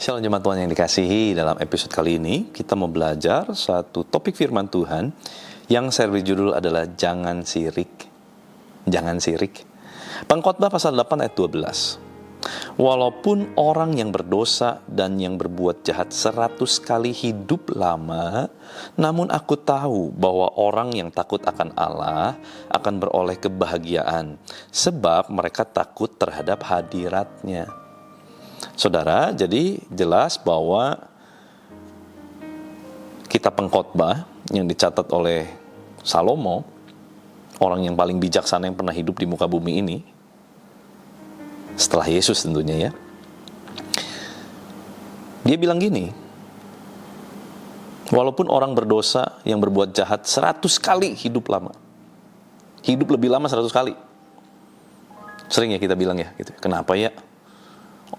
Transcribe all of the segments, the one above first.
Shalom jemaat Tuhan yang dikasihi, dalam episode kali ini kita mau belajar satu topik firman Tuhan yang saya beri judul adalah Jangan Sirik. Jangan sirik. Pengkhotbah pasal 8 ayat 12. Walaupun orang yang berdosa dan yang berbuat jahat 100 kali hidup lama, namun aku tahu bahwa orang yang takut akan Allah akan beroleh kebahagiaan, sebab mereka takut terhadap hadirat-Nya. Saudara, jadi jelas bahwa kitab Pengkhotbah yang dicatat oleh Salomo, orang yang paling bijaksana yang pernah hidup di muka bumi ini, setelah Yesus tentunya ya, dia bilang gini, walaupun orang berdosa yang berbuat jahat 100 kali hidup lama, hidup lebih lama 100 kali. Sering ya kita bilang ya gitu. Kenapa ya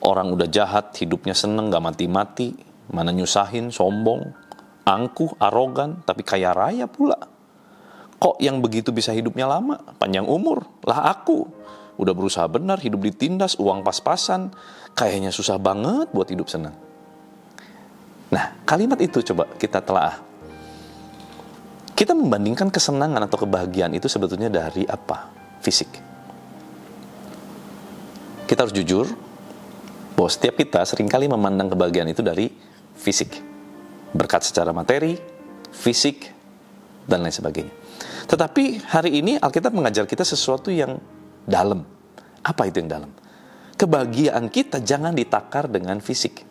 orang udah jahat, hidupnya seneng, gak mati-mati, mana nyusahin, sombong, angkuh, arogan, tapi kaya raya pula. Kok yang begitu bisa hidupnya lama, panjang umur? Lah aku, udah berusaha benar, hidup ditindas, uang pas-pasan, kayaknya susah banget buat hidup senang. Nah, kalimat itu coba kita telaah. Kita membandingkan kesenangan atau kebahagiaan itu sebetulnya dari apa? Fisik. Kita harus jujur, bahwa setiap kita seringkali memandang kebahagiaan itu dari fisik. Berkat secara materi, fisik, dan lain sebagainya. Tetapi hari ini Alkitab mengajar kita sesuatu yang dalam. Apa itu yang dalam? Kebahagiaan kita jangan ditakar dengan fisik.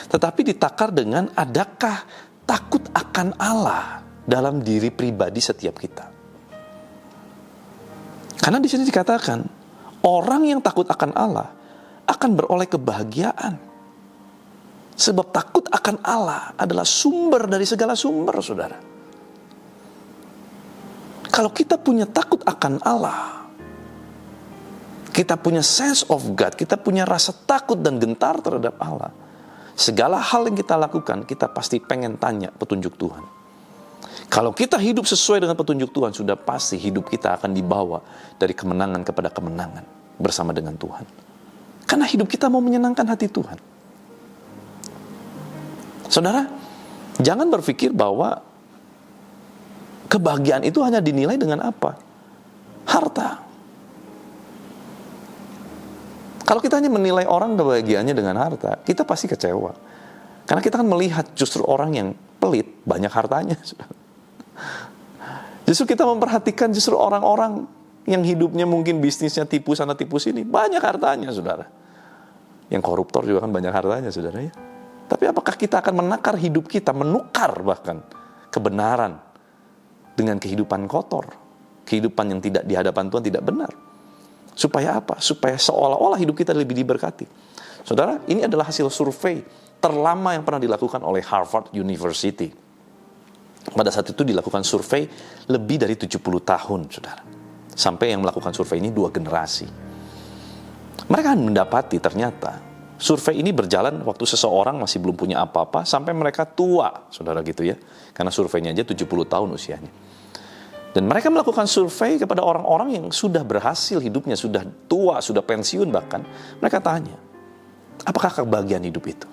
Tetapi ditakar dengan adakah takut akan Allah dalam diri pribadi setiap kita. Karena di sini dikatakan, orang yang takut akan Allah akan beroleh kebahagiaan. Sebab takut akan Allah adalah sumber dari segala sumber, saudara. Kalau kita punya takut akan Allah, kita punya sense of God, kita punya rasa takut dan gentar terhadap Allah, segala hal yang kita lakukan, kita pasti pengen tanya petunjuk Tuhan. Kalau kita hidup sesuai dengan petunjuk Tuhan, sudah pasti hidup kita akan dibawa dari kemenangan kepada kemenangan bersama dengan Tuhan. Karena hidup kita mau menyenangkan hati Tuhan. Saudara, jangan berpikir bahwa kebahagiaan itu hanya dinilai dengan apa? Harta. Kalau kita hanya menilai orang kebahagiaannya dengan harta, kita pasti kecewa. Karena kita kan melihat justru orang yang pelit, banyak hartanya. Justru kita memperhatikan justru orang-orang yang hidupnya mungkin bisnisnya tipu sana tipu sini, banyak hartanya, saudara. Yang koruptor juga kan banyak hartanya, saudara ya. Tapi apakah kita akan menakar hidup kita, menukar bahkan kebenaran dengan kehidupan kotor, kehidupan yang tidak di hadapan Tuhan tidak benar? Supaya apa? Supaya seolah-olah hidup kita lebih diberkati. Saudara, ini adalah hasil survei terlama yang pernah dilakukan oleh Harvard University. Pada saat itu dilakukan survei lebih dari 70 tahun, saudara. Sampai yang melakukan survei ini 2 generasi. Mereka mendapati ternyata survei ini berjalan waktu seseorang masih belum punya apa-apa sampai mereka tua, saudara gitu ya. Karena surveinya aja 70 tahun usianya. Dan mereka melakukan survei kepada orang-orang yang sudah berhasil hidupnya, sudah tua, sudah pensiun bahkan. Mereka tanya, apakah kebahagiaan hidup itu?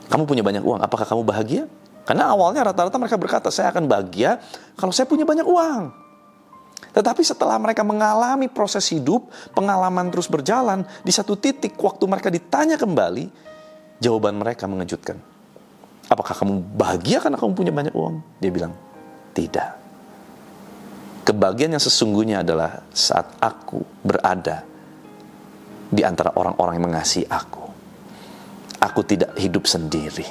Kamu punya banyak uang, apakah kamu bahagia? Karena awalnya rata-rata mereka berkata, saya akan bahagia kalau saya punya banyak uang. Tetapi setelah mereka mengalami proses hidup, pengalaman terus berjalan, di satu titik waktu mereka ditanya kembali, jawaban mereka mengejutkan. Apakah kamu bahagia karena kamu punya banyak uang? Dia bilang, tidak. Kebahagiaan yang sesungguhnya adalah saat aku berada di antara orang-orang yang mengasihi aku. Aku tidak hidup sendiri.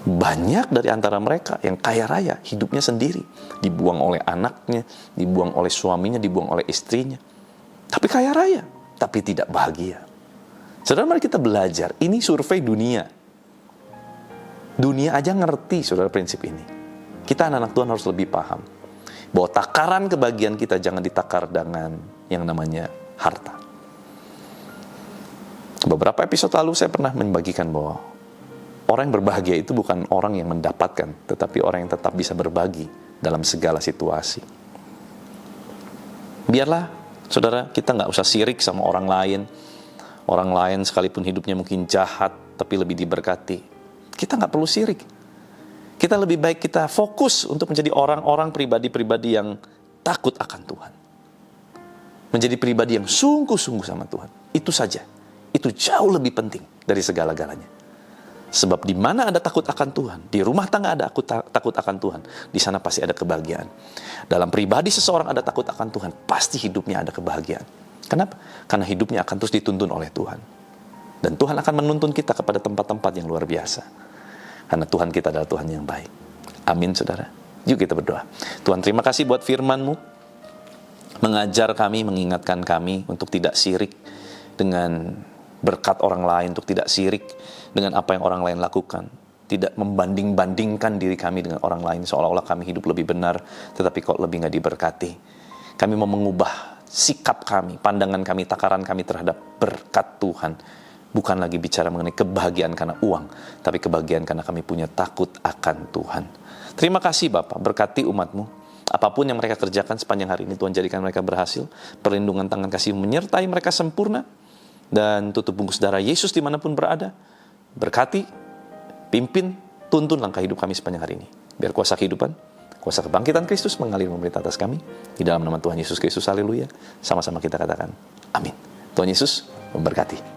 Banyak dari antara mereka yang kaya raya, hidupnya sendiri. Dibuang oleh anaknya, dibuang oleh suaminya, dibuang oleh istrinya. Tapi kaya raya, tapi tidak bahagia. Saudara, mari kita belajar. Ini survei dunia. Dunia aja ngerti, saudara, prinsip ini. Kita anak-anak Tuhan harus lebih paham bahwa takaran kebahagiaan kita jangan ditakar dengan yang namanya harta. Beberapa episode lalu saya pernah membagikan bahwa orang yang berbahagia itu bukan orang yang mendapatkan, tetapi orang yang tetap bisa berbagi dalam segala situasi. Biarlah, saudara, kita nggak usah sirik sama orang lain. Orang lain sekalipun hidupnya mungkin jahat, tapi lebih diberkati. Kita nggak perlu sirik. Kita lebih baik kita fokus untuk menjadi orang-orang pribadi-pribadi yang takut akan Tuhan. Menjadi pribadi yang sungguh-sungguh sama Tuhan. Itu saja. Itu jauh lebih penting dari segala-galanya. Sebab di mana ada takut akan Tuhan, di rumah tangga ada takut akan Tuhan, di sana pasti ada kebahagiaan. Dalam pribadi seseorang ada takut akan Tuhan, pasti hidupnya ada kebahagiaan. Kenapa? Karena hidupnya akan terus dituntun oleh Tuhan. Dan Tuhan akan menuntun kita kepada tempat-tempat yang luar biasa. Karena Tuhan kita adalah Tuhan yang baik. Amin, saudara. Yuk kita berdoa. Tuhan, terima kasih buat firman-Mu. Mengajar kami, mengingatkan kami untuk tidak sirik dengan berkat orang lain, untuk tidak sirik dengan apa yang orang lain lakukan. Tidak membanding-bandingkan diri kami dengan orang lain, seolah-olah kami hidup lebih benar, tetapi kok lebih gak diberkati. Kami mau mengubah sikap kami, pandangan kami, takaran kami terhadap berkat Tuhan. Bukan lagi bicara mengenai kebahagiaan karena uang, tapi kebahagiaan karena kami punya takut akan Tuhan. Terima kasih Bapak, berkati umat-Mu. Apapun yang mereka kerjakan sepanjang hari ini, Tuhan jadikan mereka berhasil. Perlindungan tangan kasih menyertai mereka sempurna. Dan tutup bungkus darah Yesus dimanapun berada. Berkati, pimpin, tuntun langkah hidup kami sepanjang hari ini. Biar kuasa kehidupan, kuasa kebangkitan Kristus mengalir memerintah atas kami. Di dalam nama Tuhan Yesus Kristus, haleluya. Sama-sama kita katakan, amin. Tuhan Yesus memberkati.